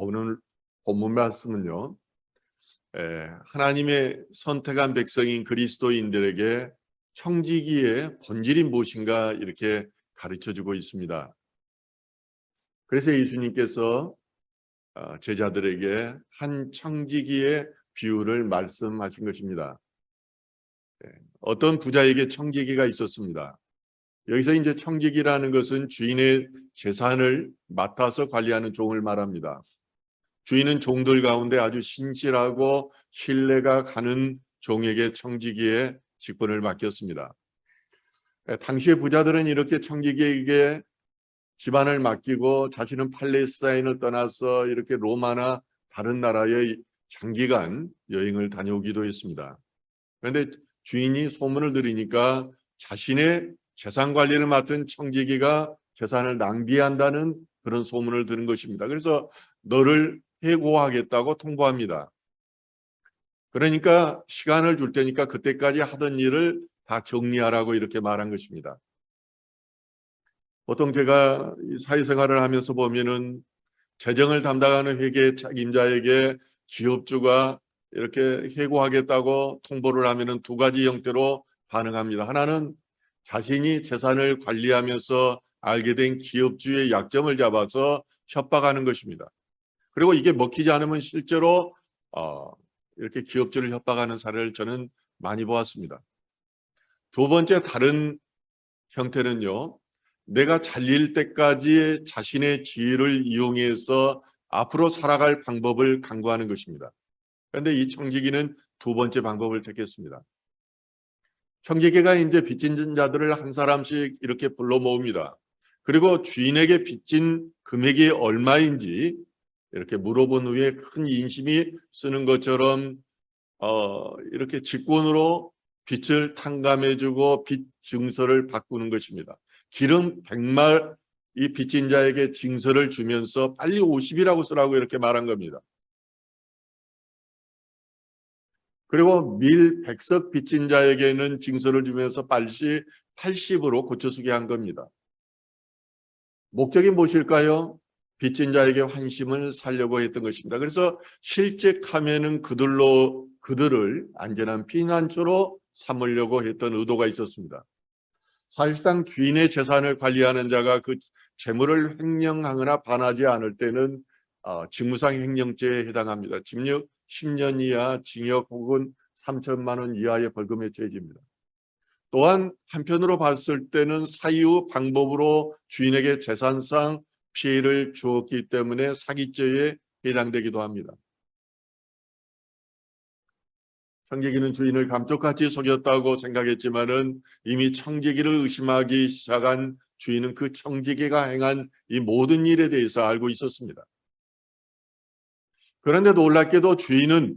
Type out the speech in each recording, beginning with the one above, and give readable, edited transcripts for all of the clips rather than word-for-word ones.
오늘 본문 말씀은요, 하나님의 선택한 백성인 그리스도인들에게 청지기의 본질이 무엇인가 이렇게 가르쳐주고 있습니다. 그래서 예수님께서 제자들에게 한 청지기의 비유를 말씀하신 것입니다. 어떤 부자에게 청지기가 있었습니다. 여기서 이제 청지기라는 것은 주인의 재산을 맡아서 관리하는 종을 말합니다. 주인은 종들 가운데 아주 신실하고 신뢰가 가는 종에게 청지기의 직분을 맡겼습니다. 당시의 부자들은 이렇게 청지기에게 집안을 맡기고 자신은 팔레스타인을 떠나서 이렇게 로마나 다른 나라에 장기간 여행을 다녀오기도 했습니다. 그런데 주인이 소문을 들으니까 자신의 재산 관리를 맡은 청지기가 재산을 낭비한다는 그런 소문을 들은 것입니다. 그래서 너를 해고하겠다고 통보합니다. 그러니까 시간을 줄 테니까 그때까지 하던 일을 다 정리하라고 이렇게 말한 것입니다. 보통 제가 사회생활을 하면서 보면은 재정을 담당하는 회계 책임자에게 기업주가 이렇게 해고하겠다고 통보를 하면은 두 가지 형태로 반응합니다. 하나는 자신이 재산을 관리하면서 알게 된 기업주의 약점을 잡아서 협박하는 것입니다. 그리고 이게 먹히지 않으면 실제로 이렇게 기업주를 협박하는 사례를 저는 많이 보았습니다. 두 번째 다른 형태는요, 내가 잘릴 때까지 자신의 지위를 이용해서 앞으로 살아갈 방법을 강구하는 것입니다. 그런데 이 청지기는 두 번째 방법을 택했습니다. 청지기가 이제 빚진 자들을 한 사람씩 이렇게 불러 모읍니다. 그리고 주인에게 빚진 금액이 얼마인지 이렇게 물어본 후에 큰 인심이 쓰는 것처럼 이렇게 직권으로 빚을 탕감해주고 빚 증서를 바꾸는 것입니다. 기름 100말 이 빚진 자에게 증서를 주면서 빨리 50이라고 쓰라고 이렇게 말한 겁니다. 그리고 밀 100석 빚진 자에게는 증서를 주면서 빨리 80으로 고쳐주게 한 겁니다. 목적이 무엇일까요? 빚진 자에게 환심을 살려고 했던 것입니다. 그래서 실제 카면은 그들을 안전한 피난처로 삼으려고 했던 의도가 있었습니다. 사실상 주인의 재산을 관리하는 자가 그 재물을 횡령하거나 반하지 않을 때는 직무상 횡령죄에 해당합니다. 징역 10년 이하 징역 혹은 3천만 원 이하의 벌금에 처해집니다. 또한 한편으로 봤을 때는 사유 방법으로 주인에게 재산상 피해를 주었기 때문에 사기죄에 해당되기도 합니다. 청지기는 주인을 감쪽같이 속였다고 생각했지만은 이미 청지기를 의심하기 시작한 주인은 그 청지기가 행한 이 모든 일에 대해서 알고 있었습니다. 그런데 놀랍게도 주인은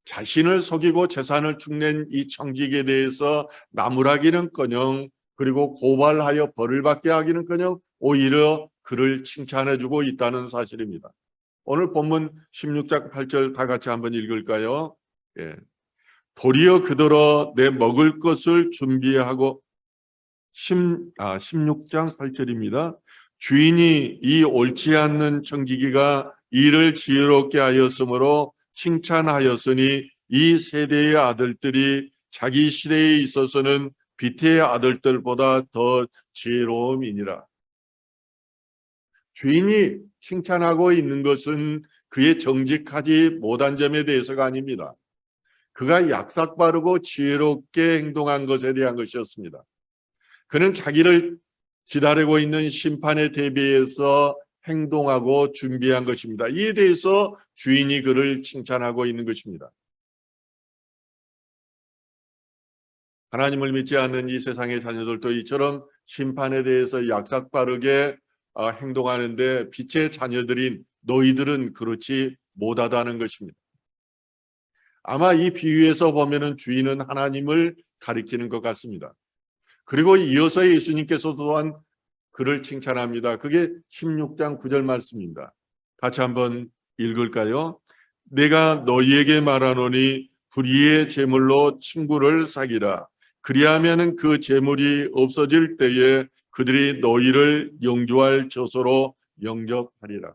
자신을 속이고 재산을 축낸 이 청지기에 대해서 나무라기는커녕 그리고 고발하여 벌을 받게 하기는커녕 오히려 그를 칭찬해주고 있다는 사실입니다. 오늘 본문 16장 8절 다 같이 한번 읽을까요? 예. 도리어 그더러 내 먹을 것을 준비하고 16장 8절입니다. 주인이 이 옳지 않는 청지기가 일을 지혜롭게 하였으므로 칭찬하였으니 이 세대의 아들들이 자기 시대에 있어서는 비태의 아들들보다 더 지혜로움이니라. 주인이 칭찬하고 있는 것은 그의 정직하지 못한 점에 대해서가 아닙니다. 그가 약삭빠르고 지혜롭게 행동한 것에 대한 것이었습니다. 그는 자기를 기다리고 있는 심판에 대비해서 행동하고 준비한 것입니다. 이에 대해서 주인이 그를 칭찬하고 있는 것입니다. 하나님을 믿지 않는 이 세상의 자녀들도 이처럼 심판에 대해서 약삭빠르게 행동하는데 빛의 자녀들인 너희들은 그렇지 못하다는 것입니다. 아마 이 비유에서 보면은 주인은 하나님을 가리키는 것 같습니다. 그리고 이어서 예수님께서 또한 그를 칭찬합니다. 그게 16장 9절 말씀입니다. 같이 한번 읽을까요? 내가 너희에게 말하노니 불의의 재물로 친구를 사귀라. 그리하면 그 재물이 없어질 때에 그들이 너희를 영주할 처소로 영접하리라.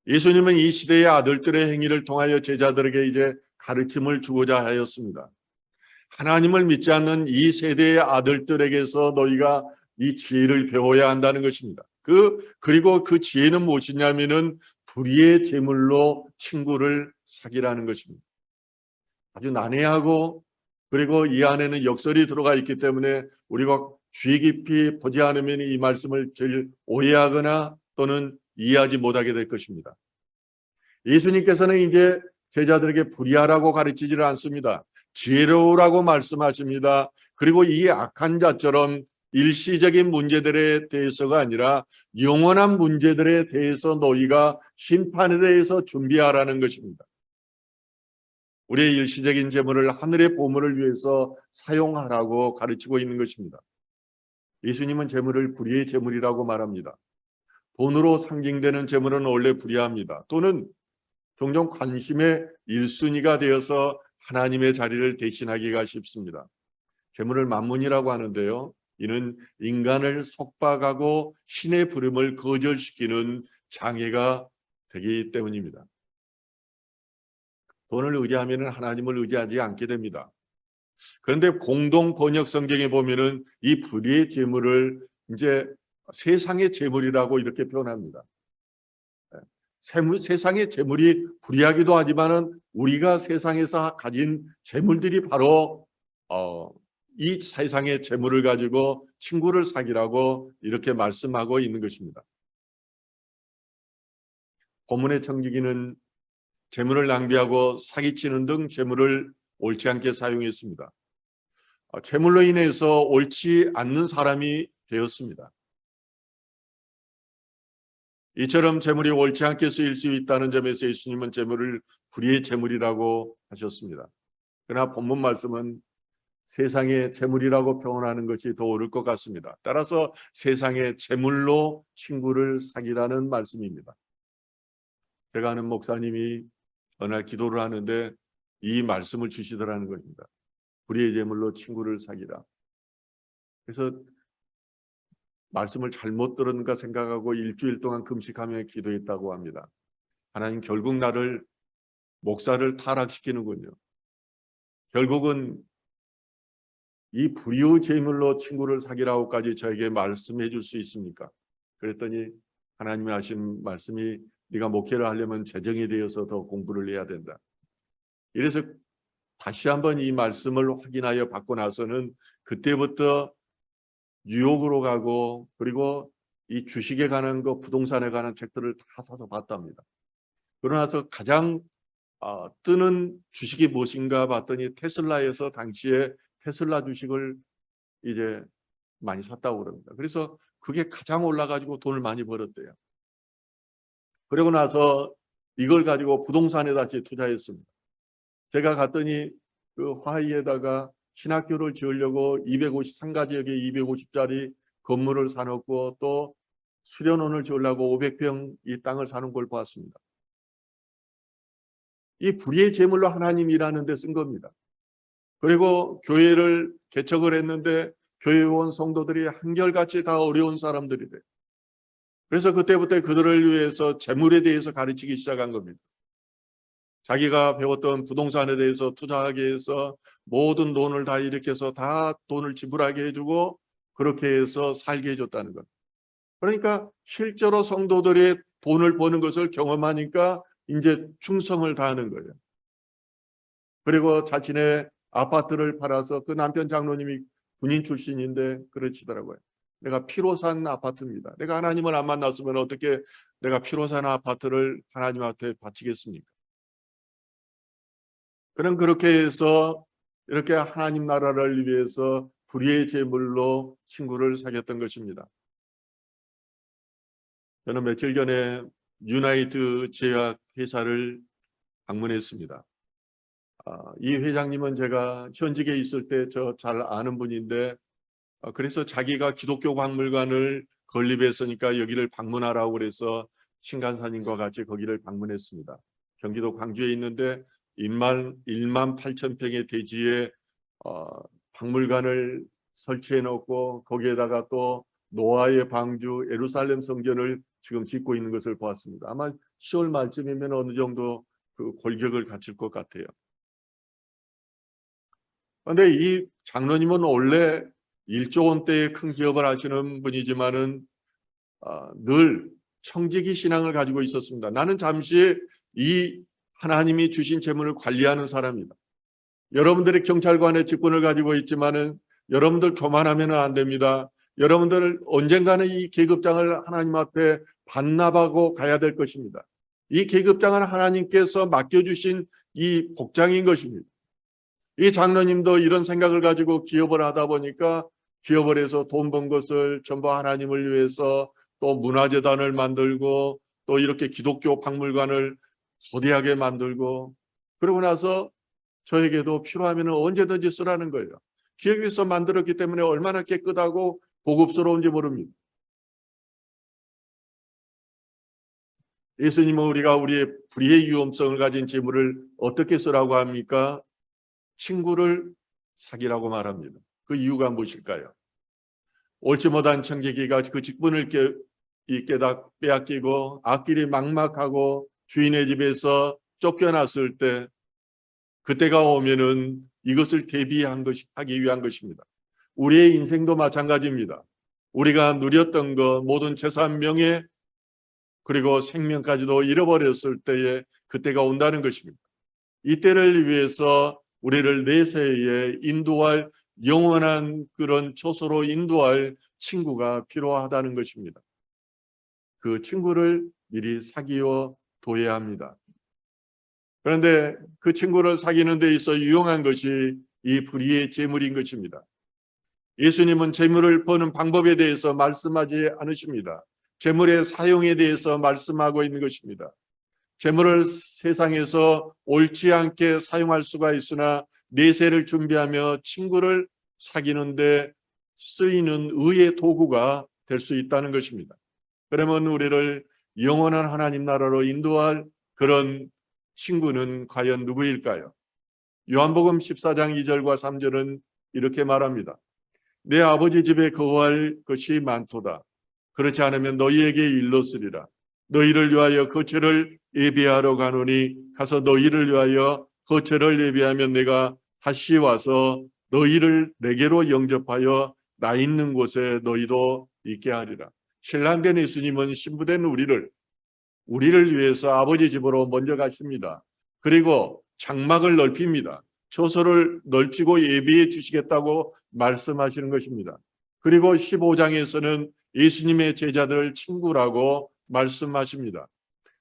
예수님은 이 시대의 아들들의 행위를 통하여 제자들에게 이제 가르침을 주고자 하였습니다. 하나님을 믿지 않는 이 세대의 아들들에게서 너희가 이 지혜를 배워야 한다는 것입니다. 그리고 그 지혜는 무엇이냐면은 불의의 제물로 친구를 사귀라는 것입니다. 아주 난해하고, 그리고 이 안에는 역설이 들어가 있기 때문에 우리가 주의 깊이 보지 않으면 이 말씀을 제일 오해하거나 또는 이해하지 못하게 될 것입니다. 예수님께서는 이제 제자들에게 불의하라고 가르치지를 않습니다. 지혜로우라고 말씀하십니다. 그리고 이 악한 자처럼 일시적인 문제들에 대해서가 아니라 영원한 문제들에 대해서 너희가 심판에 대해서 준비하라는 것입니다. 우리의 일시적인 재물을 하늘의 보물을 위해서 사용하라고 가르치고 있는 것입니다. 예수님은 재물을 불의의 재물이라고 말합니다. 돈으로 상징되는 재물은 원래 불의합니다. 또는 종종 관심의 1순위가 되어서 하나님의 자리를 대신하기가 쉽습니다. 재물을 만문이라고 하는데요, 이는 인간을 속박하고 신의 부름을 거절시키는 장애가 되기 때문입니다. 돈을 의지하면 하나님을 의지하지 않게 됩니다. 그런데 공동 번역 성경에 보면은 이 불의의 재물을 이제 세상의 재물이라고 이렇게 표현합니다. 세상의 재물이 불의하기도 하지만은 우리가 세상에서 가진 재물들이 바로 이 세상의 재물을 가지고 친구를 사귀라고 이렇게 말씀하고 있는 것입니다. 본문의 청지기는 재물을 낭비하고 사기치는 등 재물을 옳지 않게 사용했습니다. 재물로 인해서 옳지 않는 사람이 되었습니다. 이처럼 재물이 옳지 않게 쓰일 수 있다는 점에서 예수님은 재물을 불의의 재물이라고 하셨습니다. 그러나 본문 말씀은 세상의 재물이라고 표현하는 것이 더 옳을 것 같습니다. 따라서 세상의 재물로 친구를 사귀라는 말씀입니다. 제가 아는 목사님이 어느 날 기도를 하는데 이 말씀을 주시더라는 것입니다. 불의의 재물로 친구를 사귀라. 그래서 말씀을 잘못 들었는가 생각하고 일주일 동안 금식하며 기도했다고 합니다. 하나님 결국 나를, 목사를 타락시키는군요. 결국은 이 불의의 재물로 친구를 사귀라고까지 저에게 말씀해 줄 수 있습니까? 그랬더니 하나님이 하신 말씀이 네가 목회를 하려면 재정에 대해서 더 공부를 해야 된다. 이래서 다시 한번 이 말씀을 확인하여 받고 나서는 그때부터 뉴욕으로 가고, 그리고 이 주식에 관한 거, 부동산에 관한 책들을 다 사서 봤답니다. 그러나서 가장 뜨는 주식이 무엇인가 봤더니 테슬라에서 당시에 테슬라 주식을 이제 많이 샀다고 그럽니다. 그래서 그게 가장 올라가지고 돈을 많이 벌었대요. 그러고 나서 이걸 가지고 부동산에 다시 투자했습니다. 제가 갔더니 그 하와이에다가 신학교를 지으려고 253가 지역에 250짜리 건물을 사놓고 또 수련원을 지으려고 500평 이 땅을 사는 걸 보았습니다. 이 불의의 재물로 하나님 일하는 데 쓴 겁니다. 그리고 교회를 개척을 했는데 교회원 성도들이 한결같이 다 어려운 사람들이래. 그래서 그때부터 그들을 위해서 재물에 대해서 가르치기 시작한 겁니다. 자기가 배웠던 부동산에 대해서 투자하게 해서 모든 돈을 다 일으켜서 다 돈을 지불하게 해주고 그렇게 해서 살게 해줬다는 것. 그러니까 실제로 성도들의 돈을 버는 것을 경험하니까 이제 충성을 다하는 거예요. 그리고 자신의 아파트를 팔아서, 그 남편 장로님이 군인 출신인데 그러시더라고요. 내가 피로 산 아파트입니다. 내가 하나님을 안 만났으면 어떻게 내가 피로 산 아파트를 하나님한테 바치겠습니까? 그럼 그렇게 해서 이렇게 하나님 나라를 위해서 불의의 제물로 친구를 사귀었던 것입니다. 저는 며칠 전에 유나이트 제약 회사를 방문했습니다. 이 회장님은 제가 현직에 있을 때 저 잘 아는 분인데, 그래서 자기가 기독교 박물관을 건립했으니까 여기를 방문하라고 그래서 신간사님과 같이 거기를 방문했습니다. 경기도 광주에 있는데 1만 8천 평의 대지에 박물관을 설치해 놓고 거기에다가 또 노아의 방주 예루살렘 성전을 지금 짓고 있는 것을 보았습니다. 아마 10월 말쯤이면 어느 정도 그 골격을 갖출 것 같아요. 그런데 이 장로님은 원래 1조 원대의 큰 기업을 하시는 분이지만은 늘 청지기 신앙을 가지고 있었습니다. 나는 잠시 이 하나님이 주신 재물을 관리하는 사람이다. 여러분들이 경찰관의 직분을 가지고 있지만은 여러분들 교만하면 안 됩니다. 여러분들 언젠가는 이 계급장을 하나님 앞에 반납하고 가야 될 것입니다. 이 계급장은 하나님께서 맡겨주신 이 복장인 것입니다. 이 장로님도 이런 생각을 가지고 기업을 하다 보니까 기업을 해서 돈 번 것을 전부 하나님을 위해서 또 문화재단을 만들고 또 이렇게 기독교 박물관을 거대하게 만들고 그러고 나서 저에게도 필요하면 언제든지 쓰라는 거예요. 기업에서 만들었기 때문에 얼마나 깨끗하고 고급스러운지 모릅니다. 예수님은 우리가 우리의 불의의 위험성을 가진 재물을 어떻게 쓰라고 합니까? 친구를 사귀라고 말합니다. 그 이유가 무엇일까요? 옳지 못한 청지기가 그 직분을 빼앗기고 앞길이 막막하고 주인의 집에서 쫓겨났을 때 그때가 오면은 이것을 하기 위한 것입니다. 우리의 인생도 마찬가지입니다. 우리가 누렸던 것, 모든 재산, 명예, 그리고 생명까지도 잃어버렸을 때에 그때가 온다는 것입니다. 이때를 위해서 우리를 내세에 인도할 영원한 그런 처소로 인도할 친구가 필요하다는 것입니다. 그 친구를 미리 사귀어 둬야 합니다. 그런데 그 친구를 사귀는 데 있어 유용한 것이 이 불의의 재물인 것입니다. 예수님은 재물을 버는 방법에 대해서 말씀하지 않으십니다. 재물의 사용에 대해서 말씀하고 있는 것입니다. 재물을 세상에서 옳지 않게 사용할 수가 있으나 내세를 준비하며 친구를 사귀는데 쓰이는 의의 도구가 될 수 있다는 것입니다. 그러면 우리를 영원한 하나님 나라로 인도할 그런 친구는 과연 누구일까요? 요한복음 14장 2절과 3절은 이렇게 말합니다. 내 아버지 집에 거할 것이 많도다. 그렇지 않으면 너희에게 일렀으리라. 너희를 위하여 거처를 예비하러 가노니 가서 너희를 위하여 거처를 예비하면 내가 다시 와서 너희를 내게로 영접하여 나 있는 곳에 너희도 있게 하리라. 신랑된 예수님은 신부된 우리를 위해서 아버지 집으로 먼저 가십니다. 그리고 장막을 넓힙니다. 처소를 넓히고 예비해 주시겠다고 말씀하시는 것입니다. 그리고 15장에서는 예수님의 제자들을 친구라고 말씀하십니다.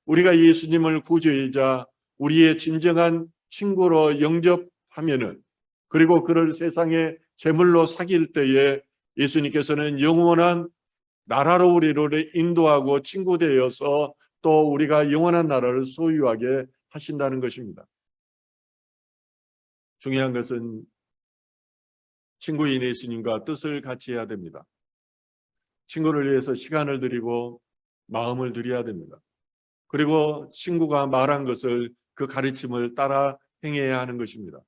우리가 예수님을 구주이자 우리의 진정한 친구로 영접하면은 그리고 그를 세상의 제물로 사귈 때에 예수님께서는 영원한 나라로 우리를 인도하고 친구 되어서 또 우리가 영원한 나라를 소유하게 하신다는 것입니다. 중요한 것은 친구인 예수님과 뜻을 같이 해야 됩니다. 친구를 위해서 시간을 드리고 마음을 드려야 됩니다. 그리고 친구가 말한 것을 그 가르침을 따라 행해야 하는 것입니다.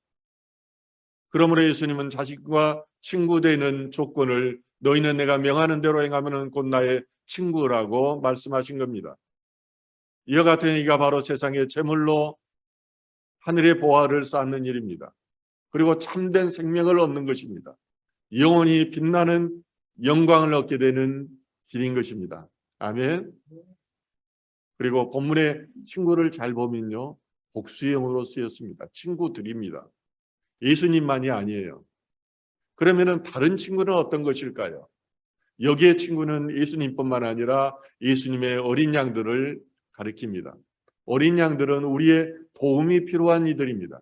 그러므로 예수님은 자신과 친구 되는 조건을 너희는 내가 명하는 대로 행하면 곧 나의 친구라고 말씀하신 겁니다. 이와 같은 이가 바로 세상의 제물로 하늘의 보화를 쌓는 일입니다. 그리고 참된 생명을 얻는 것입니다. 영원히 빛나는 영광을 얻게 되는 길인 것입니다. 아멘. 그리고 본문의 친구를 잘 보면요. 복수형으로 쓰였습니다. 친구들입니다. 예수님만이 아니에요. 그러면은 다른 친구는 어떤 것일까요? 여기에 친구는 예수님뿐만 아니라 예수님의 어린 양들을 가리킵니다. 어린 양들은 우리의 도움이 필요한 이들입니다.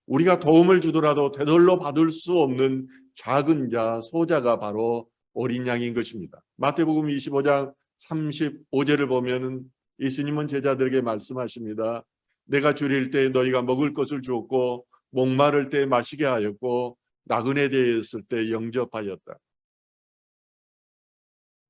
우리가 도움을 주더라도 되돌려 받을 수 없는 작은 자, 소자가 바로 어린 양인 것입니다. 마태복음 25장 35절을 보면 예수님은 제자들에게 말씀하십니다. 내가 줄일 때 너희가 먹을 것을 주었고 목마를 때 마시게 하였고 나그네 되었을 때 영접하였다.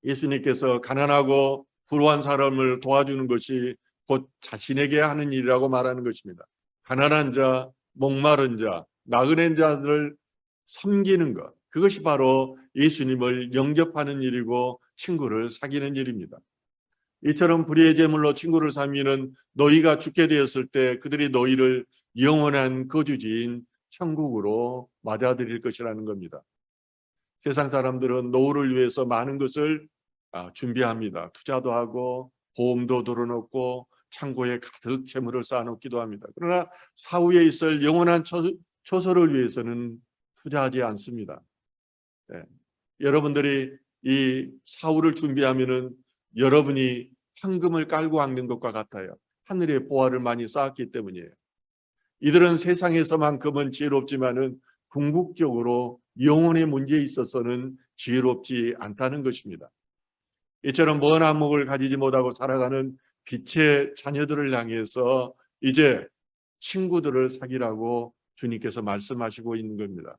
예수님께서 가난하고 불우한 사람을 도와주는 것이 곧 자신에게 하는 일이라고 말하는 것입니다. 가난한 자, 목마른 자, 나그네 자들을 섬기는 것, 그것이 바로 예수님을 영접하는 일이고 친구를 사귀는 일입니다. 이처럼 불의의 제물로 친구를 삼는 너희가 죽게 되었을 때 그들이 너희를 영원한 거주지인 천국으로 맞아들일 것이라는 겁니다. 세상 사람들은 노후를 위해서 많은 것을 준비합니다. 투자도 하고 보험도 들어놓고 창고에 가득 재물을 쌓아놓기도 합니다. 그러나 사후에 있을 영원한 처소를 위해서는 투자하지 않습니다. 네. 여러분들이 이 사후를 준비하면은 여러분이 황금을 깔고 앉는 것과 같아요. 하늘의 보화를 많이 쌓았기 때문이에요. 이들은 세상에서만큼은 지혜롭지만은 궁극적으로 영혼의 문제에 있어서는 지혜롭지 않다는 것입니다. 이처럼 먼 안목을 가지지 못하고 살아가는 빛의 자녀들을 향해서 이제 친구들을 사귀라고 주님께서 말씀하시고 있는 겁니다.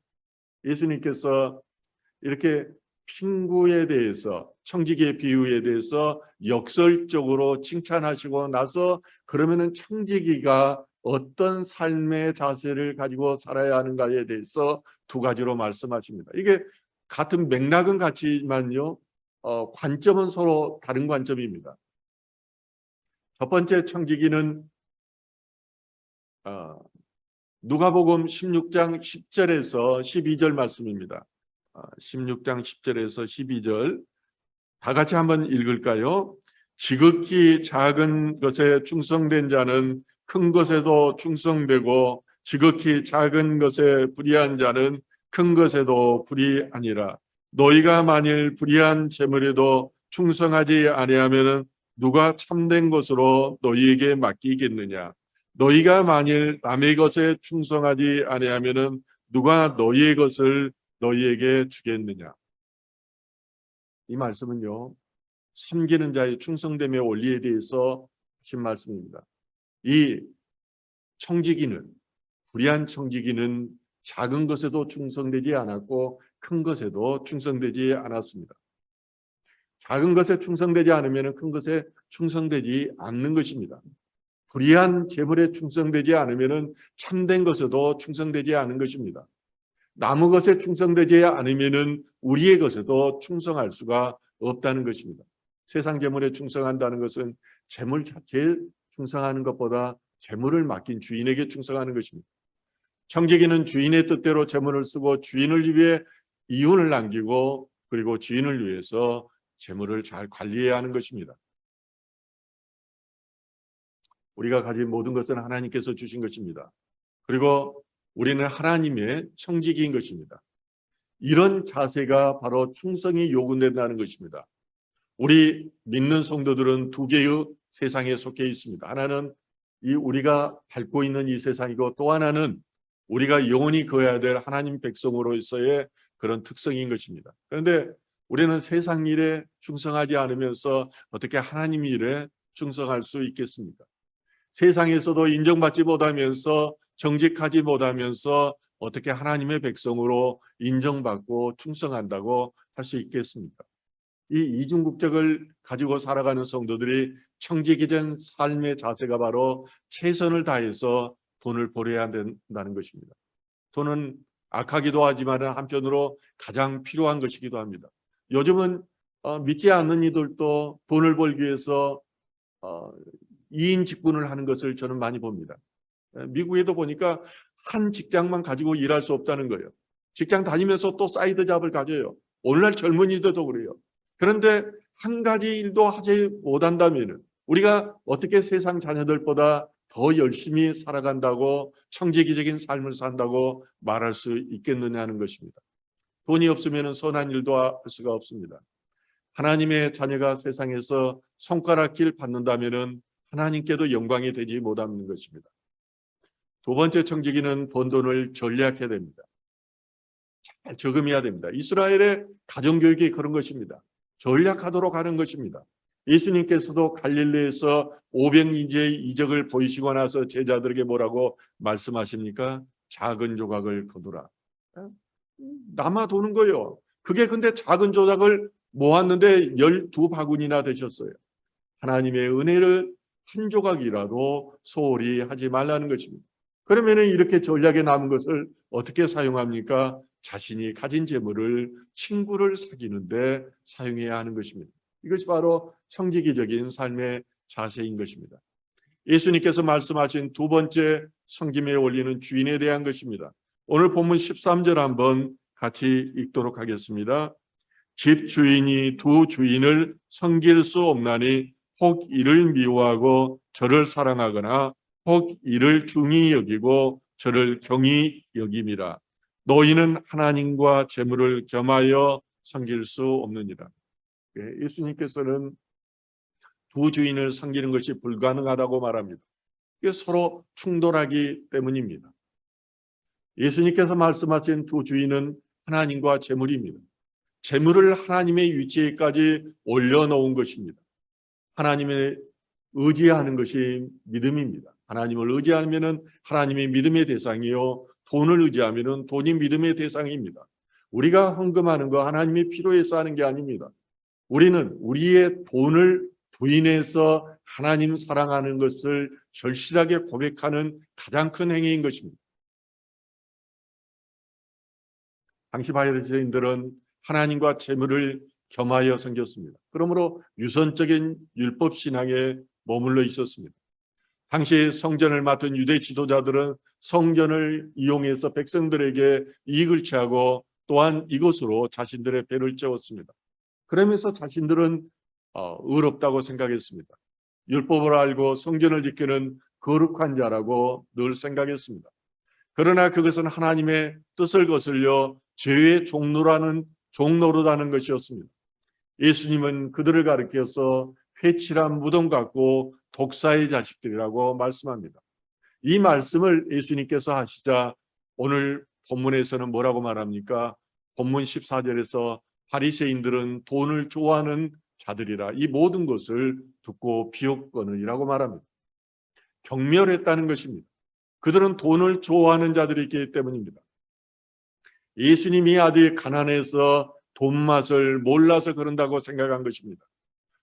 예수님께서 이렇게 친구에 대해서, 청지기의 비유에 대해서 역설적으로 칭찬하시고 나서 그러면은 청지기가 어떤 삶의 자세를 가지고 살아야 하는가에 대해서 두 가지로 말씀하십니다. 이게 같은 맥락은 같지만요, 관점은 서로 다른 관점입니다. 첫 번째 청지기는 누가복음 16장 10절에서 12절 말씀입니다. 16장 10절에서 12절 다 같이 한번 읽을까요? 지극히 작은 것에 충성된 자는 큰 것에도 충성되고 지극히 작은 것에 불의한 자는 큰 것에도 불의하니라. 너희가 만일 불의한 재물에도 충성하지 아니하면 누가 참된 것으로 너희에게 맡기겠느냐? 너희가 만일 남의 것에 충성하지 아니하면 누가 너희의 것을 너희에게 주겠느냐? 이 말씀은요, 섬기는 자의 충성됨의 원리에 대해서 하신 말씀입니다. 이 청지기는, 불의한 청지기는 작은 것에도 충성되지 않았고 큰 것에도 충성되지 않았습니다. 작은 것에 충성되지 않으면 큰 것에 충성되지 않는 것입니다. 불의한 재물에 충성되지 않으면 참된 것에도 충성되지 않은 것입니다. 남의 것에 충성되지 않으면 우리의 것에도 충성할 수가 없다는 것입니다. 세상 재물에 충성한다는 것은 재물 자체에 충성하는 것보다 재물을 맡긴 주인에게 충성하는 것입니다. 청지기는 주인의 뜻대로 재물을 쓰고 주인을 위해 이윤을 남기고 그리고 주인을 위해서 재물을 잘 관리해야 하는 것입니다. 우리가 가진 모든 것은 하나님께서 주신 것입니다. 그리고 우리는 하나님의 청지기인 것입니다. 이런 자세가 바로 충성이 요구된다는 것입니다. 우리 믿는 성도들은 두 개의 세상에 속해 있습니다. 하나는 이 우리가 밟고 있는 이 세상이고 또 하나는 우리가 영원히 거해야 될 하나님 백성으로서의 그런 특성인 것입니다. 그런데 우리는 세상 일에 충성하지 않으면서 어떻게 하나님 일에 충성할 수 있겠습니까? 세상에서도 인정받지 못하면서 정직하지 못하면서 어떻게 하나님의 백성으로 인정받고 충성한다고 할 수 있겠습니까? 이 이중국적을 가지고 살아가는 성도들이 청지기된 삶의 자세가 바로 최선을 다해서 돈을 벌어야 된다는 것입니다. 돈은 악하기도 하지만 한편으로 가장 필요한 것이기도 합니다. 요즘은 믿지 않는 이들도 돈을 벌기 위해서 2인 직분을 하는 것을 저는 많이 봅니다. 미국에도 보니까 한 직장만 가지고 일할 수 없다는 거예요. 직장 다니면서 또 사이드 잡을 가져요. 오늘날 젊은이들도 그래요. 그런데 한 가지 일도 하지 못한다면 우리가 어떻게 세상 자녀들보다 더 열심히 살아간다고 청지기적인 삶을 산다고 말할 수 있겠느냐는 것입니다. 돈이 없으면 선한 일도 할 수가 없습니다. 하나님의 자녀가 세상에서 손가락질 받는다면 하나님께도 영광이 되지 못하는 것입니다. 두 번째 청지기는 번 돈을 전략해야 됩니다. 잘 저금해야 됩니다. 이스라엘의 가정교육이 그런 것입니다. 전략하도록 하는 것입니다. 예수님께서도 갈릴리에서 500인지의 이적을 보이시고 나서 제자들에게 뭐라고 말씀하십니까? 작은 조각을 거두라. 남아도는 거예요. 그게 근데 작은 조각을 모았는데 12바구니나 되셨어요. 하나님의 은혜를 한 조각이라도 소홀히 하지 말라는 것입니다. 그러면 이렇게 전략에 남은 것을 어떻게 사용합니까? 자신이 가진 재물을 친구를 사귀는데 사용해야 하는 것입니다. 이것이 바로 청지기적인 삶의 자세인 것입니다. 예수님께서 말씀하신 두 번째 섬김의 원리는 주인에 대한 것입니다. 오늘 본문 13절 한번 같이 읽도록 하겠습니다. 집 주인이 두 주인을 섬길 수 없나니 혹 이를 미워하고 저를 사랑하거나 혹 이를 중히 여기고 저를 경히 여김이라. 너희는 하나님과 재물을 겸하여 섬길 수 없느니라. 예수님께서는 두 주인을 섬기는 것이 불가능하다고 말합니다. 이게 서로 충돌하기 때문입니다. 예수님께서 말씀하신 두 주인은 하나님과 재물입니다. 재물을 하나님의 위치에까지 올려놓은 것입니다. 하나님을 의지하는 것이 믿음입니다. 하나님을 의지하면 하나님의 믿음의 대상이요, 돈을 의지하면 돈이 믿음의 대상입니다. 우리가 헌금하는 거 하나님이 필요해서 하는 게 아닙니다. 우리는 우리의 돈을 부인해서 하나님 사랑하는 것을 절실하게 고백하는 가장 큰 행위인 것입니다. 당시 바리새인들은 하나님과 재물을 겸하여 섬겼습니다. 그러므로 유선적인 율법 신앙에 머물러 있었습니다. 당시 성전을 맡은 유대 지도자들은 성전을 이용해서 백성들에게 이익을 취하고 또한 이것으로 자신들의 배를 채웠습니다. 그러면서 자신들은 의롭다고 생각했습니다. 율법을 알고 성전을 지키는 거룩한 자라고 늘 생각했습니다. 그러나 그것은 하나님의 뜻을 거슬려 죄의 종노릇하는 것이었습니다. 예수님은 그들을 가리켜서 회칠한 무덤 같고 독사의 자식들이라고 말씀합니다. 이 말씀을 예수님께서 하시자 오늘 본문에서는 뭐라고 말합니까? 본문 14절에서 바리새인들은 돈을 좋아하는 자들이라 이 모든 것을 듣고 비웃거느니라고 말합니다. 경멸했다는 것입니다. 그들은 돈을 좋아하는 자들이기 때문입니다. 예수님이 아직 가난해서 돈 맛을 몰라서 그런다고 생각한 것입니다.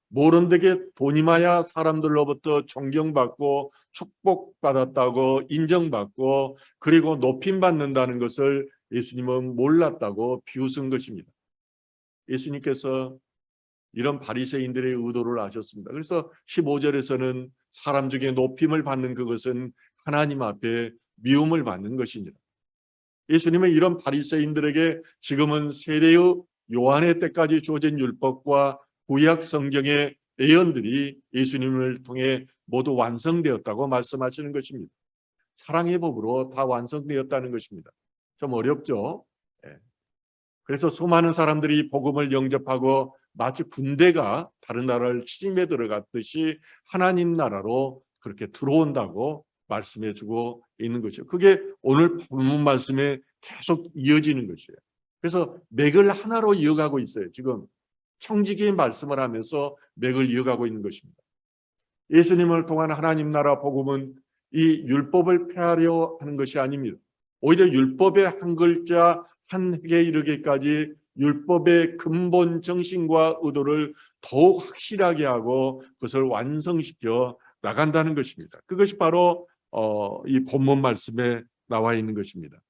모른데게 돈이 많아야 사람들로부터 존경받고 축복받았다고 인정받고 그리고 높임받는다는 것을 예수님은 몰랐다고 비웃은 것입니다. 예수님께서 이런 바리새인들의 의도를 아셨습니다. 그래서 15절에서는 사람 중에 높임을 받는 그것은 하나님 앞에 미움을 받는 것이니라. 예수님은 이런 바리새인들에게 지금은 세례의 요한의 때까지 주어진 율법과 구약 성경의 예언들이 예수님을 통해 모두 완성되었다고 말씀하시는 것입니다. 사랑의 법으로 다 완성되었다는 것입니다. 좀 어렵죠? 그래서 수많은 사람들이 복음을 영접하고 마치 군대가 다른 나라를 침입해 들어갔듯이 하나님 나라로 그렇게 들어온다고 말씀해 주고 있는 것이죠. 그게 오늘 본문 말씀에 계속 이어지는 것이에요. 그래서 맥을 하나로 이어가고 있어요. 지금 청지기의 말씀을 하면서 맥을 이어가고 있는 것입니다. 예수님을 통한 하나님 나라 복음은 이 율법을 폐하려 하는 것이 아닙니다. 오히려 율법의 한 글자 한 획에 이르기까지 율법의 근본 정신과 의도를 더욱 확실하게 하고 그것을 완성시켜 나간다는 것입니다. 그것이 바로 이 본문 말씀에 나와 있는 것입니다.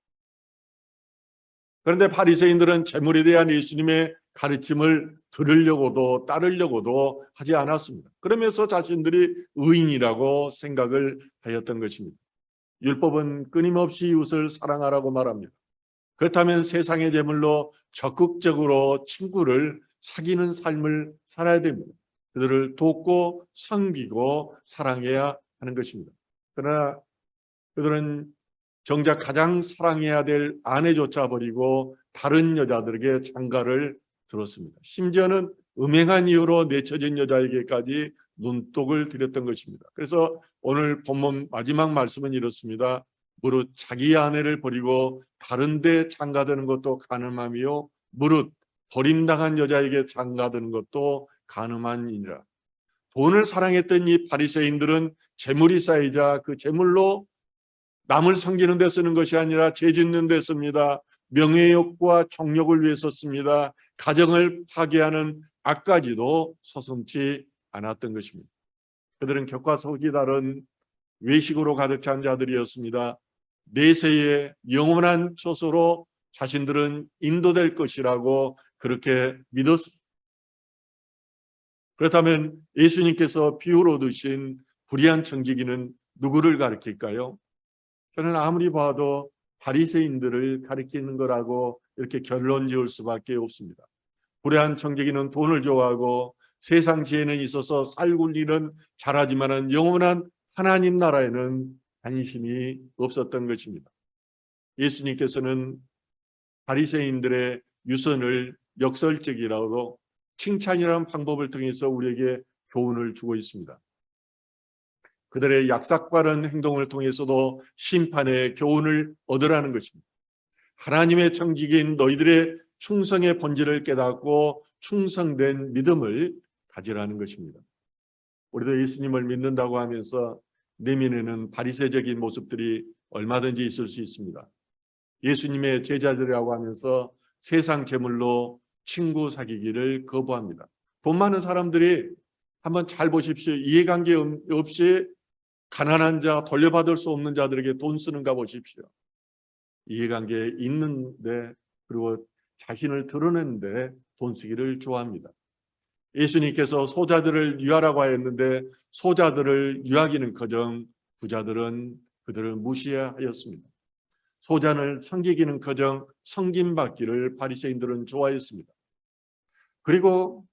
그런데 바리새인들은 재물에 대한 예수님의 가르침을 들으려고도 따르려고도 하지 않았습니다. 그러면서 자신들이 의인이라고 생각을 하였던 것입니다. 율법은 끊임없이 이웃을 사랑하라고 말합니다. 그렇다면 세상의 재물로 적극적으로 친구를 사귀는 삶을 살아야 됩니다. 그들을 돕고 섬기고 사랑해야 하는 것입니다. 그러나 그들은 정작 가장 사랑해야 될 아내조차 버리고 다른 여자들에게 장가를 들었습니다. 심지어는 음행한 이유로 내쳐진 여자에게까지 눈독을 들였던 것입니다. 그래서 오늘 본문 마지막 말씀은 이렇습니다. 무릇 자기 아내를 버리고 다른 데 장가드는 것도 간음함이요 무릇 버림당한 여자에게 장가드는 것도 간음함이니라. 돈을 사랑했던 이 바리새인들은 재물이 쌓이자 그 재물로 남을 섬기는 데 쓰는 것이 아니라 죄 짓는 데 씁니다. 명예욕과 정욕을 위해서 씁니다. 가정을 파괴하는 악까지도 서슴지 않았던 것입니다. 그들은 격과 속이 다른 외식으로 가득 찬 자들이었습니다. 내세의 영원한 처소로 자신들은 인도될 것이라고 그렇게 믿었습니다. 그렇다면 예수님께서 비유로 드신 불의한 청지기는 누구를 가리킬까요? 저는 아무리 봐도 바리새인들을 가리키는 거라고 이렇게 결론 지을 수밖에 없습니다. 불의한 청지기는 돈을 좋아하고 세상 지혜는 있어서 살 굴리는 잘하지만은 영원한 하나님 나라에는 관심이 없었던 것입니다. 예수님께서는 바리새인들의 유선을 역설적이라고 칭찬이라는 방법을 통해서 우리에게 교훈을 주고 있습니다. 그들의 약삭빠른 행동을 통해서도 심판의 교훈을 얻으라는 것입니다. 하나님의 청지기인 너희들의 충성의 본질을 깨닫고 충성된 믿음을 가지라는 것입니다. 우리도 예수님을 믿는다고 하면서 내면에는 바리새적인 모습들이 얼마든지 있을 수 있습니다. 예수님의 제자들이라고 하면서 세상 재물로 친구 사귀기를 거부합니다. 돈 많은 사람들이 한번 잘 보십시오. 이해관계 없이 가난한 자, 돌려받을 수 없는 자들에게 돈 쓰는가 보십시오. 이해관계 있는데 그리고 자신을 드러내는데 돈 쓰기를 좋아합니다. 예수님께서 소자들을 유하라고 하였는데 소자들을 유하기는커녕 부자들은 그들을 무시하였습니다. 소자를 섬기기는커녕 섬김받기를 바리새인들은 좋아했습니다. 그리고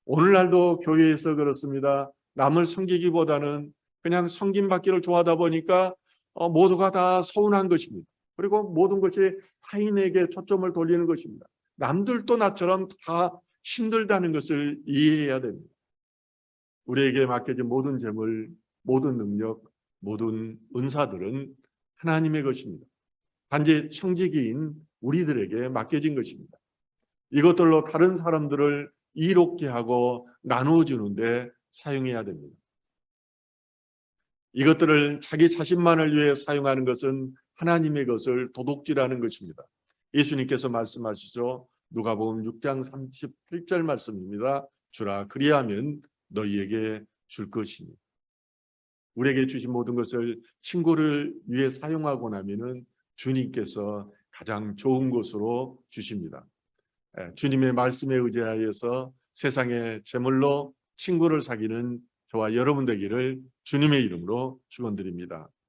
오늘날도 교회에서 그렇습니다. 남을 섬기기보다는 그냥 섬김받기를 좋아하다 보니까 모두가 다 서운한 것입니다. 그리고 모든 것이 타인에게 초점을 돌리는 것입니다. 남들도 나처럼 다 힘들다는 것을 이해해야 됩니다. 우리에게 맡겨진 모든 재물, 모든 능력, 모든 은사들은 하나님의 것입니다. 단지 청지기인 우리들에게 맡겨진 것입니다. 이것들로 다른 사람들을 이롭게 하고 나누어주는데 사용해야 됩니다. 이것들을 자기 자신만을 위해 사용하는 것은 하나님의 것을 도둑질하는 것입니다. 예수님께서 말씀하시죠. 누가복음 6장 38절 말씀입니다. 주라 그리하면 너희에게 줄 것이니. 우리에게 주신 모든 것을 친구를 위해 사용하고 나면은 주님께서 가장 좋은 것으로 주십니다. 주님의 말씀에 의지하여서 세상의 제물로 친구를 사귀는 저와 여러분 되기를 주님의 이름으로 축원드립니다.